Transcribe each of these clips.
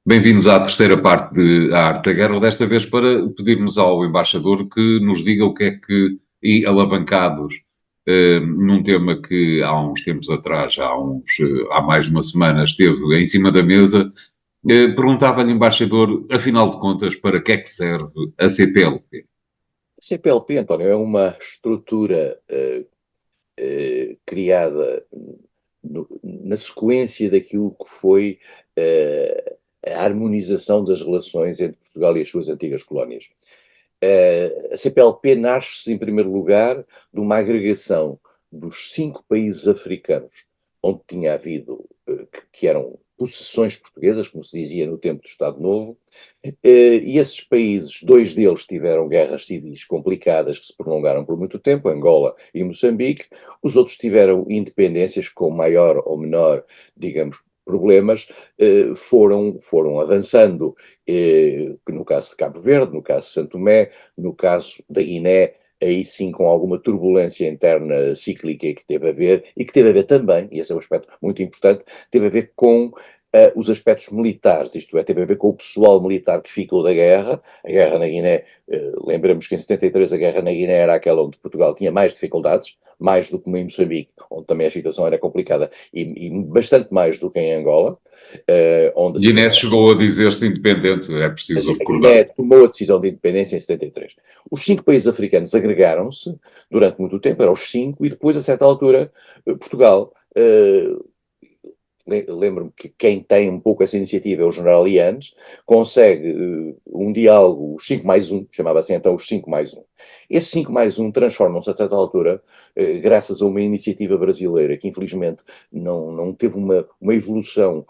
Bem-vindos à terceira parte de A Arte da Guerra, desta vez para pedirmos ao embaixador que nos diga o que é que, e alavancados num tema que há uns tempos atrás, há mais de uma semana, esteve em cima da mesa, perguntava-lhe, embaixador, afinal de contas, para que é que serve a CPLP? A CPLP, António, é uma estrutura criada na sequência daquilo que foi a harmonização das relações entre Portugal e as suas antigas colónias. A CPLP nasce, em primeiro lugar, de uma agregação dos 5 países africanos, onde tinha havido, que eram possessões portuguesas, como se dizia no tempo do Estado Novo, e esses países, 2 deles tiveram guerras civis complicadas que se prolongaram por muito tempo, Angola e Moçambique. Os outros tiveram independências com maior ou menor, digamos, problemas, foram avançando, no caso de Cabo Verde, no caso de Santo Tomé, no caso da Guiné, aí sim com alguma turbulência interna cíclica que teve a ver, e que teve a ver também, e esse é um aspecto muito importante, teve a ver com os aspectos militares, isto é, teve a ver com o pessoal militar que ficou da guerra. A guerra na Guiné, lembramos que em 73 a guerra na Guiné era aquela onde Portugal tinha mais dificuldades, mais do que em Moçambique, onde também a situação era complicada, e bastante mais do que em Angola, onde a Guiné situação... chegou a dizer-se independente, é preciso A recordar. Guiné tomou a decisão de independência em 73. Os 5 países africanos agregaram-se durante muito tempo, eram os 5, e depois, a certa altura, Portugal... lembro-me que quem tem um pouco essa iniciativa é o general Yanes, consegue um diálogo, os 5 mais 1, chamava assim então os 5 mais 1. Esses 5 mais 1 transformam-se a certa altura, graças a uma iniciativa brasileira que infelizmente não teve uma evolução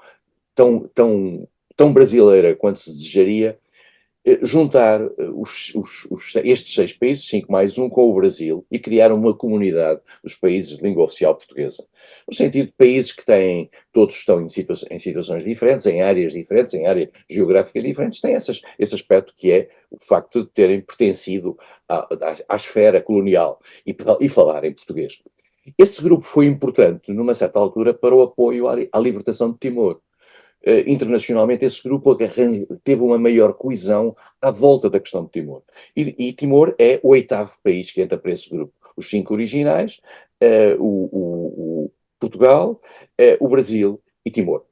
tão brasileira quanto se desejaria, juntar estes 6 países, 5 mais 1, com o Brasil, e criar uma comunidade dos países de língua oficial portuguesa. No sentido de países que têm, todos estão em situações diferentes, em áreas geográficas diferentes, têm esse aspecto que é o facto de terem pertencido à esfera colonial e falar em português. Esse grupo foi importante, numa certa altura, para o apoio à libertação de Timor. Internacionalmente, esse grupo teve uma maior coesão à volta da questão de Timor. E Timor é o 8º país que entra para esse grupo. Os 5 originais, o Portugal, o Brasil e Timor.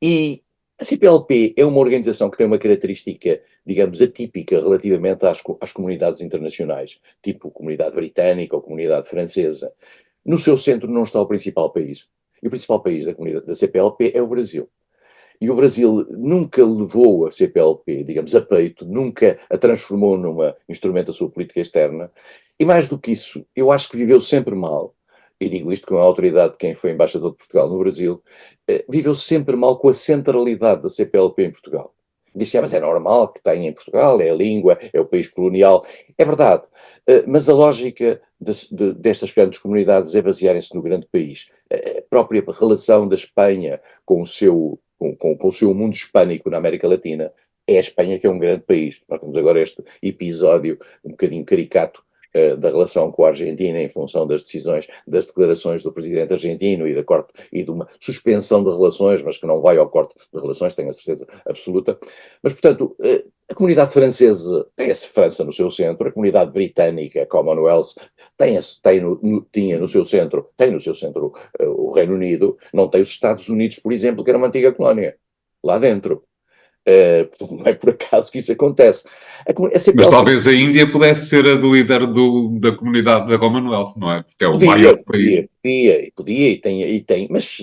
E a CPLP é uma organização que tem uma característica, digamos, atípica relativamente às comunidades internacionais, tipo comunidade britânica ou comunidade francesa. No seu centro não está o principal país. E o principal país da CPLP é o Brasil. E o Brasil nunca levou a CPLP, digamos, a peito, nunca a transformou num instrumento da sua política externa. E mais do que isso, eu acho que viveu sempre mal, e digo isto com a autoridade de quem foi embaixador de Portugal no Brasil, viveu sempre mal com a centralidade da CPLP em Portugal. Disse, mas é normal que tenha em Portugal, é a língua, é o país colonial. É verdade, mas a lógica destas grandes comunidades é basearem-se no grande país. A própria relação da Espanha com o seu mundo hispânico na América Latina, é a Espanha que é um grande país. Nós temos agora este episódio um bocadinho caricato da relação com a Argentina em função das decisões, das declarações do presidente argentino e de uma suspensão de relações, mas que não vai ao corte de relações, tenho a certeza absoluta. Mas, portanto, a comunidade francesa tem a França no seu centro, a comunidade britânica, a Commonwealth, tinha no seu centro o Reino Unido, não tem os Estados Unidos, por exemplo, que era uma antiga colónia, lá dentro. Portanto, não é por acaso que isso acontece. A Mas CPLP talvez a Índia pudesse ser a do líder da comunidade da Commonwealth, não é? Porque é o maior país. podia e tem, mas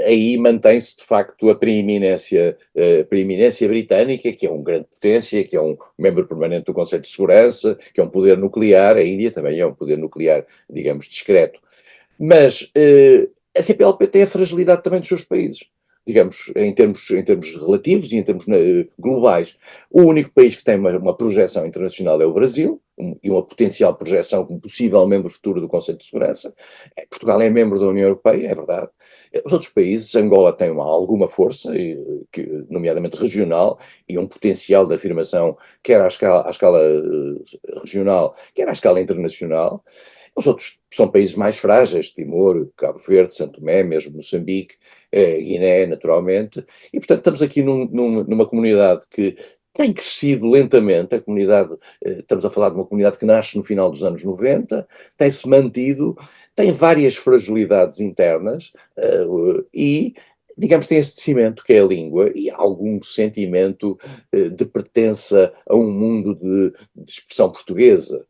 aí mantém-se de facto a preeminência britânica, que é uma grande potência, que é um membro permanente do Conselho de Segurança, que é um poder nuclear. A Índia também é um poder nuclear, digamos, discreto. Mas a CPLP tem a fragilidade também dos seus países, digamos, em termos relativos e em termos globais. O único país que tem uma projeção internacional é o Brasil, e uma potencial projeção como possível membro futuro do Conselho de Segurança. Portugal é membro da União Europeia, é verdade. Os outros países, Angola tem alguma força, nomeadamente regional, e um potencial de afirmação, quer à escala regional, quer à escala internacional. Os outros são países mais frágeis, Timor, Cabo Verde, Santo Tomé, mesmo Moçambique, Guiné, naturalmente, e portanto estamos aqui numa comunidade que tem crescido lentamente, a comunidade, estamos a falar de uma comunidade que nasce no final dos anos 90, tem-se mantido, tem várias fragilidades internas e, digamos, tem esse cimento que é a língua e algum sentimento de pertença a um mundo de expressão portuguesa.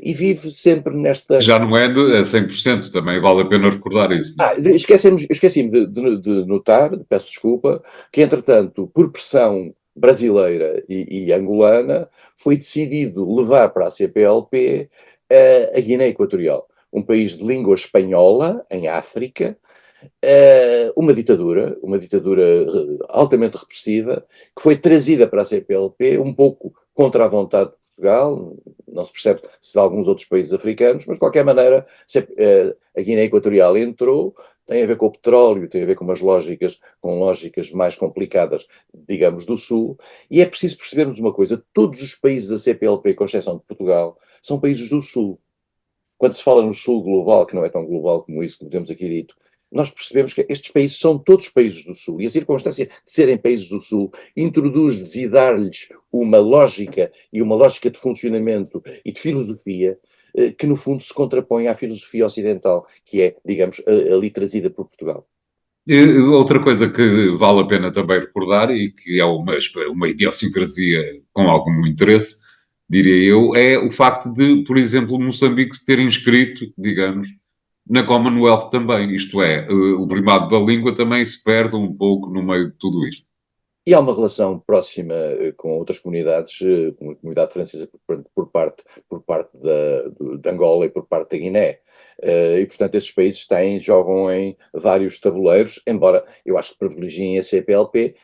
E vive sempre nesta. Já não é a 100%, também vale a pena recordar isso. Não é? Esqueci-me de notar, peço desculpa, que entretanto, por pressão brasileira e angolana, foi decidido levar para a CPLP a Guiné Equatorial, um país de língua espanhola, em África, uma ditadura altamente repressiva, que foi trazida para a CPLP um pouco contra a vontade de Portugal, não se percebe se de alguns outros países africanos, mas de qualquer maneira a Guiné Equatorial entrou, tem a ver com o petróleo, tem a ver com lógicas mais complicadas, digamos, do Sul, e é preciso percebermos uma coisa, todos os países da CPLP, com exceção de Portugal, são países do Sul. Quando se fala no Sul global, que não é tão global como isso, como temos aqui dito, nós percebemos que estes países são todos países do Sul, e a circunstância de serem países do Sul introduz-lhes e dá-lhes uma lógica de funcionamento e de filosofia que no fundo se contrapõe à filosofia ocidental, que é, digamos, ali trazida por Portugal. Outra coisa que vale a pena também recordar, e que é uma idiosincrasia com algum interesse, diria eu, é o facto de, por exemplo, Moçambique se ter inscrito, digamos, na Commonwealth também. Isto é, o primado da língua também se perde um pouco no meio de tudo isto. E há uma relação próxima com outras comunidades, como a comunidade francesa por parte de Angola e por parte da Guiné. E, portanto, esses países jogam em vários tabuleiros, embora eu acho que privilegiem a CPLP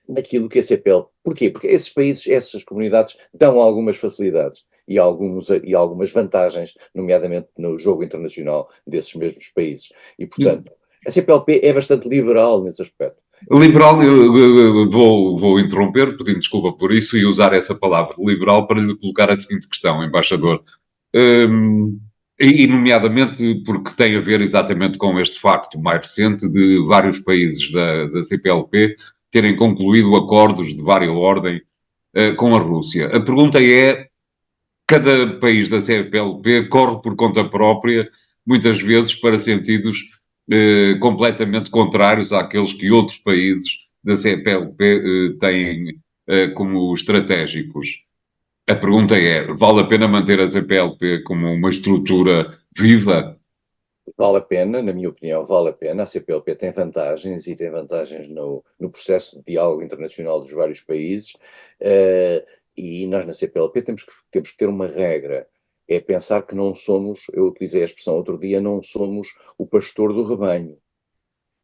naquilo que a CPLP. Porquê? Porque esses países, essas comunidades, dão algumas facilidades e algumas vantagens, nomeadamente no jogo internacional desses mesmos países. E, portanto, a CPLP é bastante liberal nesse aspecto. Liberal, eu vou interromper, pedindo desculpa por isso, e usar essa palavra liberal para lhe colocar a seguinte questão, embaixador. E, nomeadamente, porque tem a ver exatamente com este facto mais recente de vários países da CPLP terem concluído acordos de vária ordem com a Rússia. A pergunta é: cada país da CPLP corre por conta própria, muitas vezes para sentidos completamente contrários àqueles que outros países da CPLP têm como estratégicos. A pergunta é: vale a pena manter a CPLP como uma estrutura viva? Vale a pena, na minha opinião, vale a pena. A CPLP tem vantagens e tem vantagens no processo de diálogo internacional dos vários países. E nós na CPLP temos que ter uma regra. É pensar que não somos, eu utilizei a expressão outro dia, não somos o pastor do rebanho.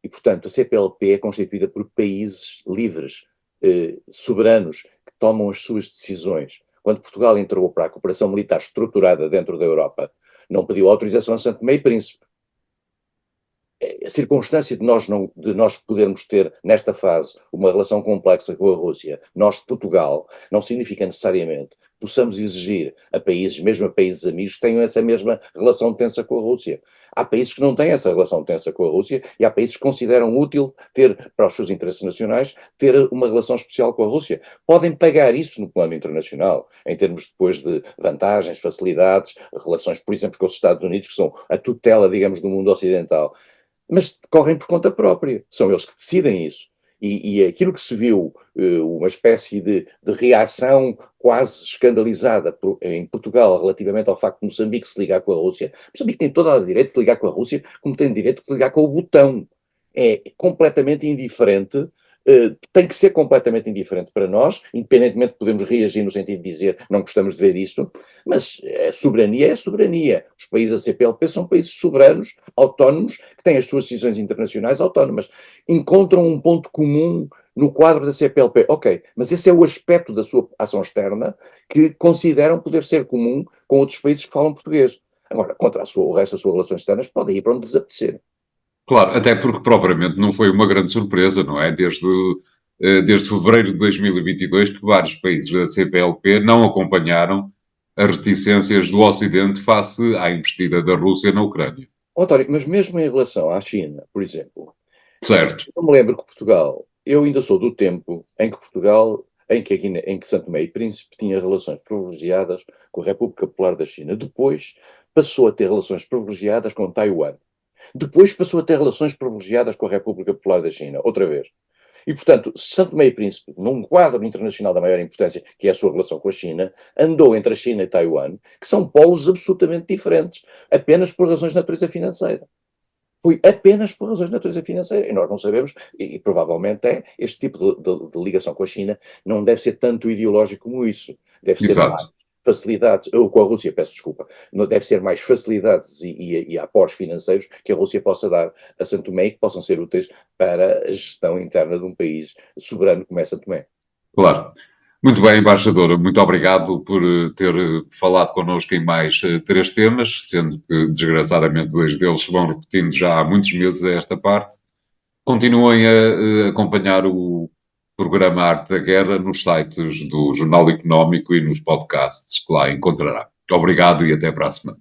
E, portanto, a CPLP é constituída por países livres, soberanos, que tomam as suas decisões. Quando Portugal entrou para a cooperação militar estruturada dentro da Europa, não pediu autorização a Santo Tomé e Príncipe. A circunstância de nós podermos ter, nesta fase, uma relação complexa com a Rússia, nós, Portugal, não significa necessariamente que possamos exigir a países, mesmo a países amigos, que tenham essa mesma relação tensa com a Rússia. Há países que não têm essa relação tensa com a Rússia e há países que consideram útil ter, para os seus interesses nacionais, ter uma relação especial com a Rússia. Podem pagar isso no plano internacional, em termos depois de vantagens, facilidades, relações, por exemplo, com os Estados Unidos, que são a tutela, digamos, do mundo ocidental. Mas correm por conta própria, são eles que decidem isso. E aquilo que se viu, uma espécie de reação quase escandalizada em Portugal relativamente ao facto de Moçambique se ligar com a Rússia. Moçambique tem todo o direito de se ligar com a Rússia, como tem direito de se ligar com o botão. É completamente indiferente, tem que ser completamente indiferente para nós, independentemente de podermos reagir no sentido de dizer não gostamos de ver isto, mas a soberania é a soberania. Os países da CPLP são países soberanos, autónomos, que têm as suas decisões internacionais autónomas. Encontram um ponto comum no quadro da CPLP. Ok, mas esse é o aspecto da sua ação externa que consideram poder ser comum com outros países que falam português. Agora, contra o resto das suas relações externas, podem ir para onde desaparecer. Claro, até porque propriamente não foi uma grande surpresa, não é? Desde fevereiro de 2022 que vários países da CPLP não acompanharam as reticências do Ocidente face à investida da Rússia na Ucrânia. António, mas mesmo em relação à China, por exemplo, Certo, eu me lembro que Portugal, eu ainda sou do tempo em que Portugal, em que Santo Tomé e Príncipe tinha relações privilegiadas com a República Popular da China. Depois passou a ter relações privilegiadas com Taiwan. Depois passou a ter relações privilegiadas com a República Popular da China, outra vez. E, portanto, Santo Tomé e Príncipe, num quadro internacional da maior importância, que é a sua relação com a China, andou entre a China e Taiwan, que são polos absolutamente diferentes, apenas por razões de natureza financeira. Foi apenas por razões de natureza financeira. E nós não sabemos, e provavelmente este tipo de ligação com a China não deve ser tanto ideológico como isso. Deve ser mais exato. facilidades, ou com a Rússia, peço desculpa, não deve ser mais facilidades e apoios financeiros que a Rússia possa dar a Santo Tomé e que possam ser úteis para a gestão interna de um país soberano como é Santo Tomé. Claro. Muito bem, embaixador, muito obrigado por ter falado connosco em mais 3 temas, sendo que, desgraçadamente, 2 deles se vão repetindo já há muitos meses a esta parte. Continuem a acompanhar o programa Arte da Guerra nos sites do Jornal Económico e nos podcasts que lá encontrará. Obrigado e até para a semana.